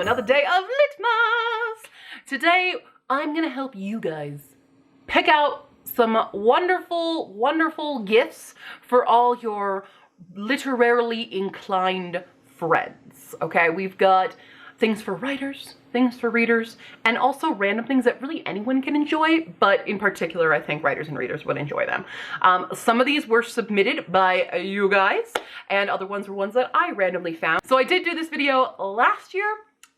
another day of Litmas. Today, I'm gonna help you guys pick out some wonderful, wonderful gifts for all your literarily inclined friends, okay? We've got things for writers, things for readers, and also random things that really anyone can enjoy, but in particular, I think writers and readers would enjoy them. Some of these were submitted by you guys, and other ones were ones that I randomly found. So I did do this video last year,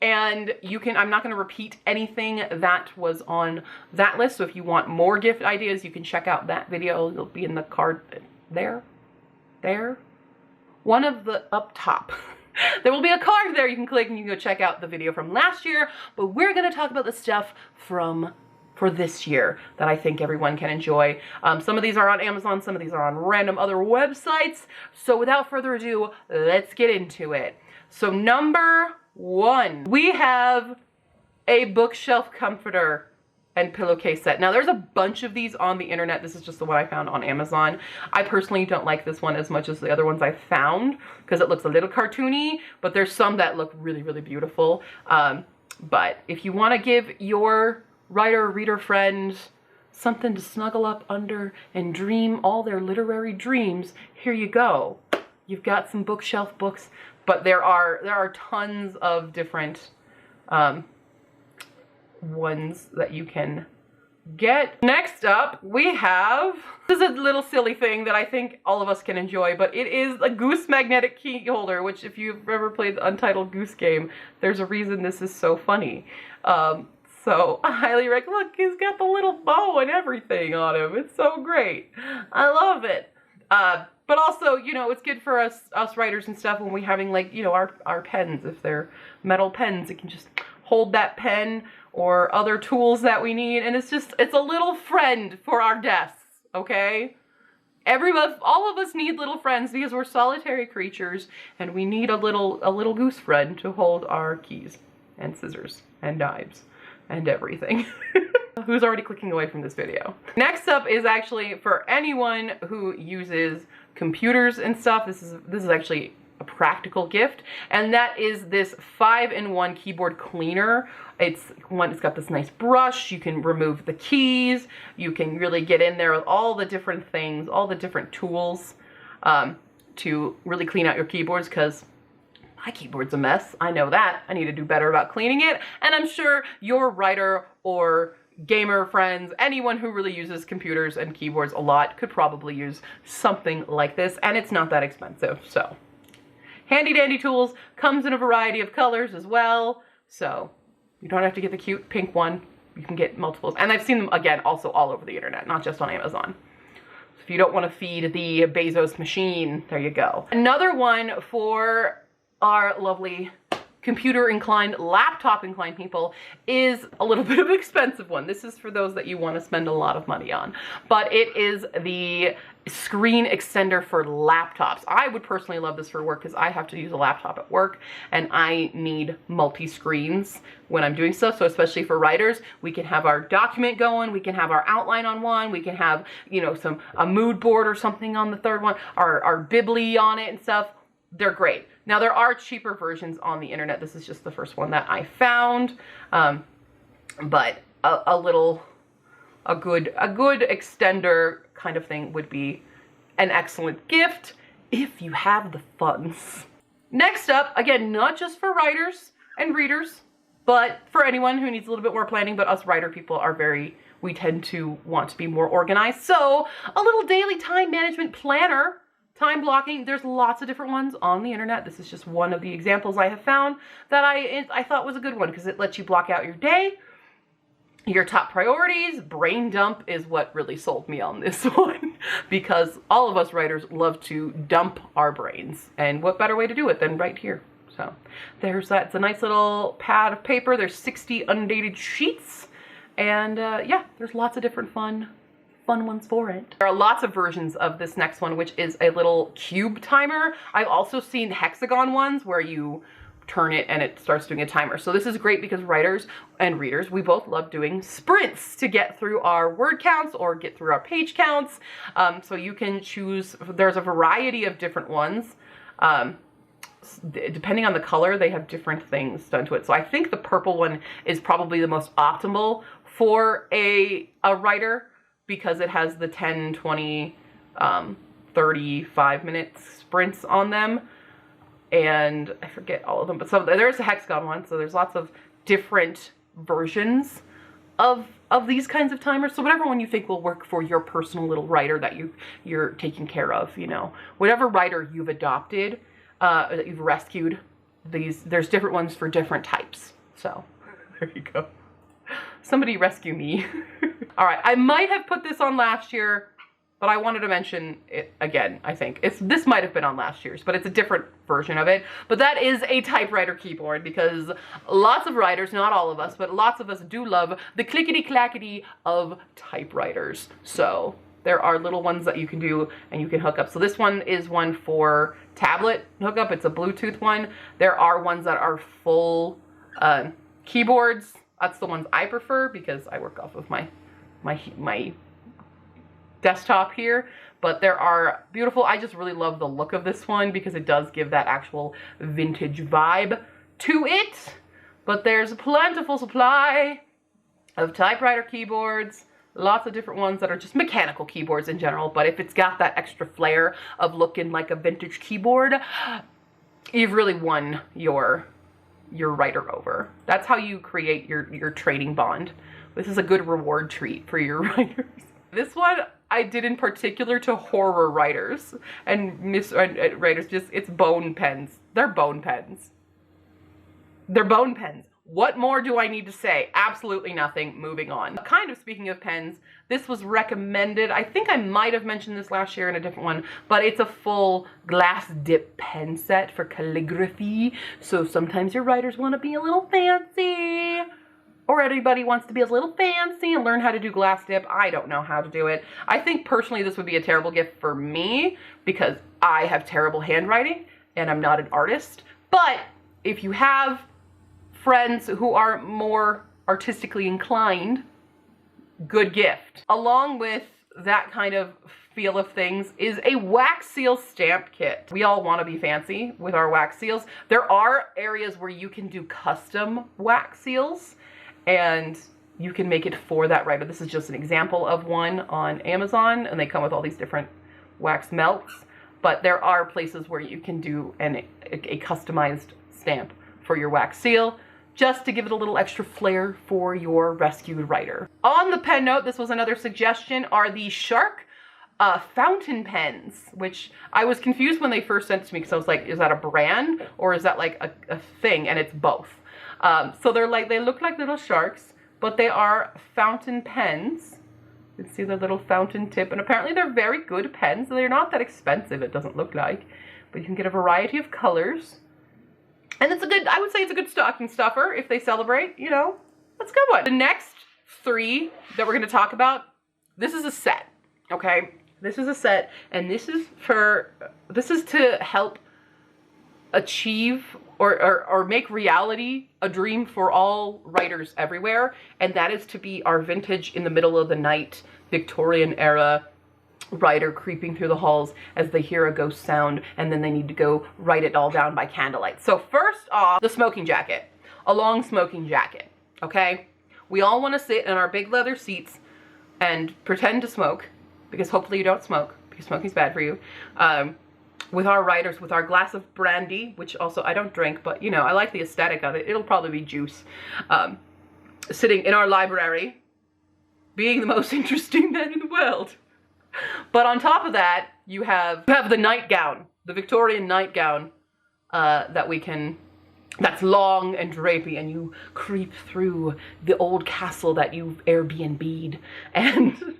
and I'm not gonna repeat anything that was on that list, so if you want more gift ideas, you can check out that video. It'll be in the card there, one of the up top. There will be a card there you can click and you can go check out the video from last year, but we're gonna talk about the stuff for this year that I think everyone can enjoy. Some of these are on Amazon, some of these are on random other websites. So without further ado, let's get into it. So number one, we have a bookshelf comforter and pillowcase set. Now there's a bunch of these on the internet. This is just the one I found on Amazon. I personally don't like this one as much as the other ones I found because it looks a little cartoony, but there's some that look really, really beautiful. But if you want to give your writer, reader friend something to snuggle up under and dream all their literary dreams, here you go. You've got some bookshelf books, but there are tons of different ones that you can get. Next up, we have, this is a little silly thing that I think all of us can enjoy, but it is a goose magnetic key holder, which if you've ever played the Untitled Goose Game, there's a reason this is so funny. So I highly recommend, look, he's got the little bow and everything on him. It's so great. I love it. But also, you know, it's good for us writers and stuff when we're having, like, you know, our pens, if they're metal pens, it can just hold that pen or other tools that we need, and it's a little friend for our desks, okay? All of us need little friends because we're solitary creatures, and we need a little goose friend to hold our keys and scissors and knives and everything. Who's already clicking away from this video. Next up is actually for anyone who uses computers and stuff. This is actually a practical gift, and that is this 5-in-1 keyboard cleaner. It's got this nice brush. You can remove the keys. You can really get in there with all the different things, all the different tools to really clean out your keyboards, because my keyboard's a mess. I know that. I need to do better about cleaning it, and I'm sure your writer or gamer friends, anyone who really uses computers and keyboards a lot could probably use something like this, and it's not that expensive. So handy dandy tools, comes in a variety of colors as well, so you don't have to get the cute pink one. You can get multiples, and I've seen them again also all over the internet, not just on Amazon. So if you don't want to feed the Bezos machine, there you go. Another one for our lovely computer inclined, laptop inclined people is a little bit of an expensive one. This is for those that you want to spend a lot of money on, but it is the screen extender for laptops. I would personally love this for work because I have to use a laptop at work and I need multi-screens when I'm doing stuff. So especially for writers, we can have our document going, we can have our outline on one, we can have, you know, a mood board or something on the third one, our bibli on it and stuff. They're great. Now there are cheaper versions on the internet. This is just the first one that I found, but a good extender kind of thing would be an excellent gift if you have the funds. Next up, again, not just for writers and readers, but for anyone who needs a little bit more planning. But us writer people we tend to want to be more organized. So a little daily time management planner. Time blocking, there's lots of different ones on the internet. This is just one of the examples I have found that I thought was a good one because it lets you block out your day, your top priorities. Brain dump is what really sold me on this one because all of us writers love to dump our brains, and what better way to do it than right here. So there's that. It's a nice little pad of paper. There's 60 undated sheets, and yeah, there's lots of different fun ones for it. There are lots of versions of this next one, which is a little cube timer. I've also seen hexagon ones where you turn it and it starts doing a timer. So this is great because writers and readers, we both love doing sprints to get through our word counts or get through our page counts. So you can choose, there's a variety of different ones. depending on the color, they have different things done to it. So I think the purple one is probably the most optimal for a writer, because it has the 10, 20, 35-minute sprints on them. And I forget all of them, but so there's a hexagon one. So there's lots of different versions of these kinds of timers. So whatever one you think will work for your personal little writer that you're taking care of, you know, whatever writer you've adopted, that you've rescued, there's different ones for different types. So there you go. Somebody rescue me. All right, I might have put this on last year, but I wanted to mention it again. I think this might have been on last year's, but it's a different version of it. But that is a typewriter keyboard, because lots of writers, not all of us, but lots of us do love the clickety-clackety of typewriters. So there are little ones that you can do and you can hook up. So this one is one for tablet hookup. It's a Bluetooth one. There are ones that are full keyboards. That's the ones I prefer, because I work off of my desktop here. But there are beautiful, I just really love the look of this one, because it does give that actual vintage vibe to it. But there's a plentiful supply of typewriter keyboards, lots of different ones that are just mechanical keyboards in general. But if it's got that extra flair of looking like a vintage keyboard, you've really won your writer over. That's how you create your trading bond. This is a good reward treat for your writers. This one I did in particular to horror writers and writers. Just, it's bone pens. They're bone pens. They're bone pens. What more do I need to say? Absolutely nothing. Moving on. Kind of speaking of pens, this was recommended. I think I might have mentioned this last year in a different one, but it's a full glass dip pen set for calligraphy. So sometimes your writers want to be a little fancy, or anybody wants to be a little fancy and learn how to do glass dip. I don't know how to do it. I think personally this would be a terrible gift for me, because I have terrible handwriting and I'm not an artist. But if you have friends who are more artistically inclined, good gift. Along with that kind of feel of things is a wax seal stamp kit. We all want to be fancy with our wax seals. There are areas where you can do custom wax seals, and you can make it for that writer. This is just an example of one on Amazon, and they come with all these different wax melts. But there are places where you can do a customized stamp for your wax seal, just to give it a little extra flair for your rescued writer. On the pen note, this was another suggestion, are the Shark fountain pens, which I was confused when they first sent it to me, because I was like, is that a brand or is that like a thing? And it's both. So they look like little sharks, but they are fountain pens. You can see the little fountain tip, and apparently they're very good pens. They're not that expensive, it doesn't look like, but you can get a variety of colors. And it's a good, I would say it's a good stocking stuffer if they celebrate, you know, that's a good one. The next three that we're going to talk about, this is a set, okay? This is a set, and this is to help achieve or make reality a dream for all writers everywhere, and that is to be our vintage in the middle of the night, Victorian era writer creeping through the halls as they hear a ghost sound, and then they need to go write it all down by candlelight. So first off, the smoking jacket, a long smoking jacket, okay? We all want to sit in our big leather seats and pretend to smoke, because hopefully you don't smoke, because smoking's bad for you, with our writers, with our glass of brandy, which also I don't drink, but you know, I like the aesthetic of it. It'll probably be juice. Sitting in our library, being the most interesting man in the world. But on top of that, you have the nightgown, the Victorian nightgown that's long and drapey, and you creep through the old castle that you've Airbnb'd, and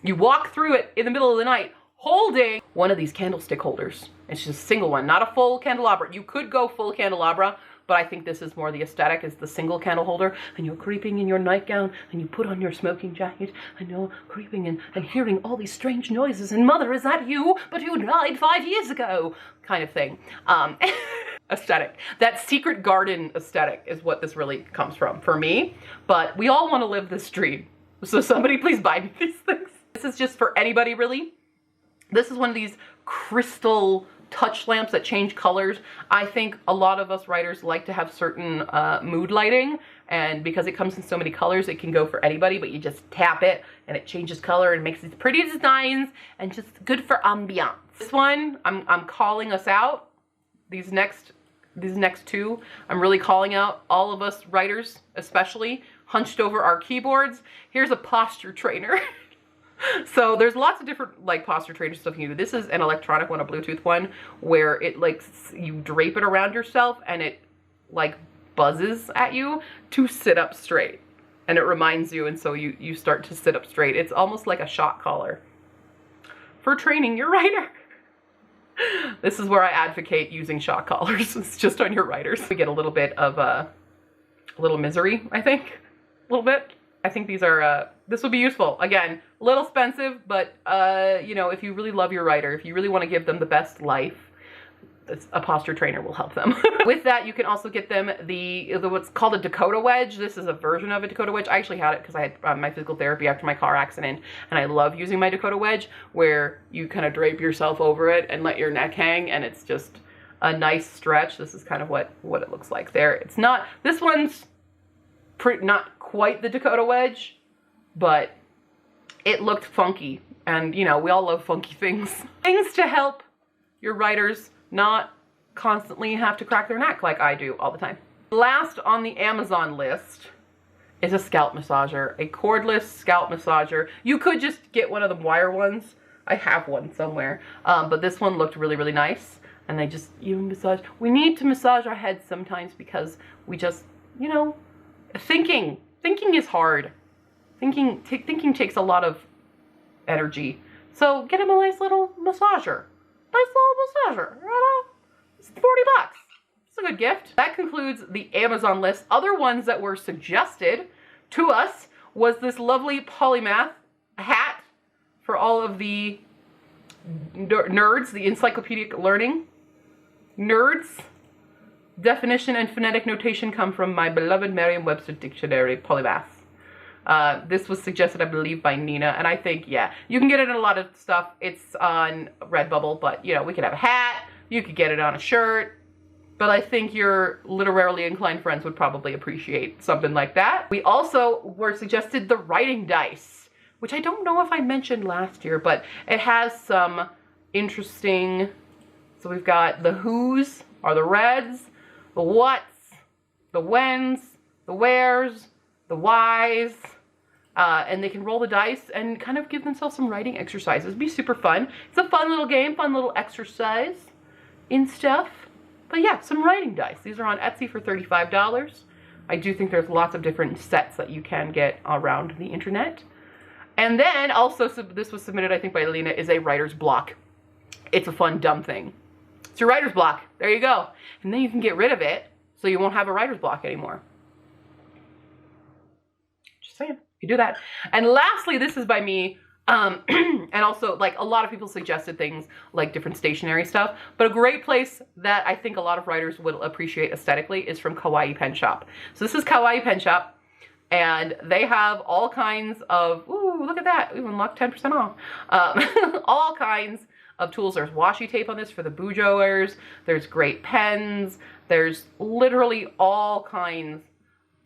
you walk through it in the middle of the night holding one of these candlestick holders. It's just a single one, not a full candelabra. You could go full candelabra, but I think this is more the aesthetic, is the single candle holder, and you're creeping in your nightgown, and you put on your smoking jacket, and you're creeping and hearing all these strange noises, and mother, is that you? But you died 5 years ago, kind of thing. Aesthetic. That secret garden aesthetic is what this really comes from for me, but we all want to live this dream. So somebody please buy me these things. This is just for anybody, really. This is one of these crystal touch lamps that change colors. I think a lot of us writers like to have certain mood lighting, and because it comes in so many colors, it can go for anybody, but you just tap it and it changes color and makes these pretty designs and just good for ambiance. This one, I'm calling us out. These next two, I'm really calling out all of us writers, especially hunched over our keyboards. Here's a posture trainer. So there's lots of different like posture trainer stuff you can do. This is an electronic one, a Bluetooth one, where it like you drape it around yourself and it like buzzes at you to sit up straight, and it reminds you, and so you start to sit up straight. It's almost like a shot collar for training your writer. This is where I advocate using shock collars. It's just on your writers. We get a little bit of a little misery, I think. A little bit. I think these are, this would be useful. Again, a little expensive, but, you know, if you really love your writer, if you really want to give them the best life, a posture trainer will help them. With that, you can also get them the what's called a Dakota wedge. This is a version of a Dakota wedge. I actually had it because I had my physical therapy after my car accident, and I love using my Dakota wedge, where you kind of drape yourself over it and let your neck hang, and it's just a nice stretch. This is kind of what it looks like there. It's not, this one's not quite the Dakota wedge, but it looked funky, and you know, we all love funky things. Things to help your writers not constantly have to crack their neck like I do all the time. Last on the Amazon list is a scalp massager, a cordless scalp massager. You could just get one of the wire ones. I have one somewhere, but this one looked really, really nice. And they just, you massage. We need to massage our heads sometimes because we just, you know, thinking is hard. Thinking takes a lot of energy. So get him a nice little massager. Nice little massager, you know? It's 40 bucks. It's a good gift. That concludes the Amazon list. Other ones that were suggested to us was this lovely polymath hat for all of the nerds, the encyclopedic learning nerds. Definition and phonetic notation come from my beloved Merriam-Webster dictionary, polymath. This was suggested, I believe, by Nina, and I think, yeah, you can get it in a lot of stuff. It's on Redbubble, but, you know, we could have a hat, you could get it on a shirt, but I think your literarily inclined friends would probably appreciate something like that. We also were suggested the writing dice, which I don't know if I mentioned last year, but it has some interesting, so we've got the who's, or the reds, the what's, the when's, the where's, the whys, and they can roll the dice and kind of give themselves some writing exercises. It'd be super fun. It's a fun little game, fun little exercise in stuff. But yeah, some writing dice. These are on Etsy for $35. I do think there's lots of different sets that you can get around the internet. And then also, this was submitted, I think, by Lena, is a writer's block. It's a fun, dumb thing. It's your writer's block. There you go. And then you can get rid of it so you won't have a writer's block anymore. Just saying. You do that. And lastly, this is by me. And also, like, a lot of people suggested things like different stationery stuff, but a great place that I think a lot of writers will appreciate aesthetically is from Kawaii Pen Shop. So this is Kawaii Pen Shop, and they have all kinds of, ooh, look at that, we unlocked 10% off. All kinds of tools. There's washi tape on this for the bujoers. There's great pens. There's literally all kinds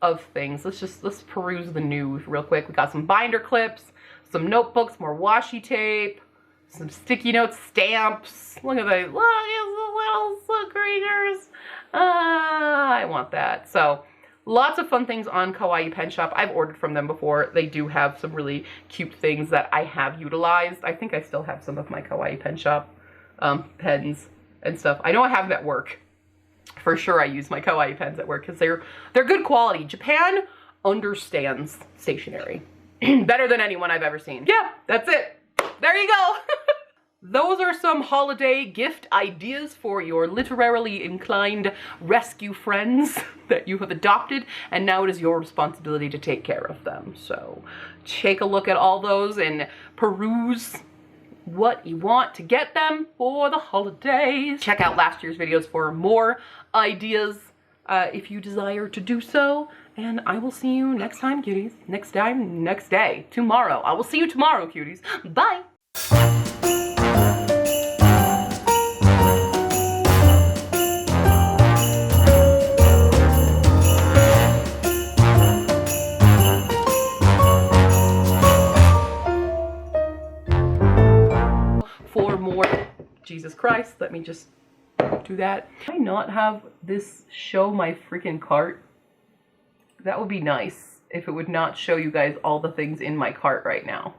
of things. Let's peruse the news real quick. We got some binder clips, some notebooks, more washi tape, some sticky notes, stamps. Look at the little creatures. I want that. So lots of fun things on Kawaii Pen Shop. I've ordered from them before. They do have some really cute things that I have utilized. I think I still have some of my Kawaii Pen Shop pens and stuff. I know I have them at work. For sure I use my Kawaii pens at work because they're good quality. Japan understands stationery better than anyone I've ever seen. Yeah, that's it. There you go. Those are some holiday gift ideas for your literarily inclined rescue friends that you have adopted, and now it is your responsibility to take care of them. So take a look at all those and peruse what you want to get them for the holidays. Check out last year's videos for more ideas if you desire to do so. And I will see you next time, cuties. Next day, tomorrow. I will see you tomorrow, cuties. Bye. Jesus Christ, let me just do that. Can I not have this show my freaking cart? That would be nice if it would not show you guys all the things in my cart right now.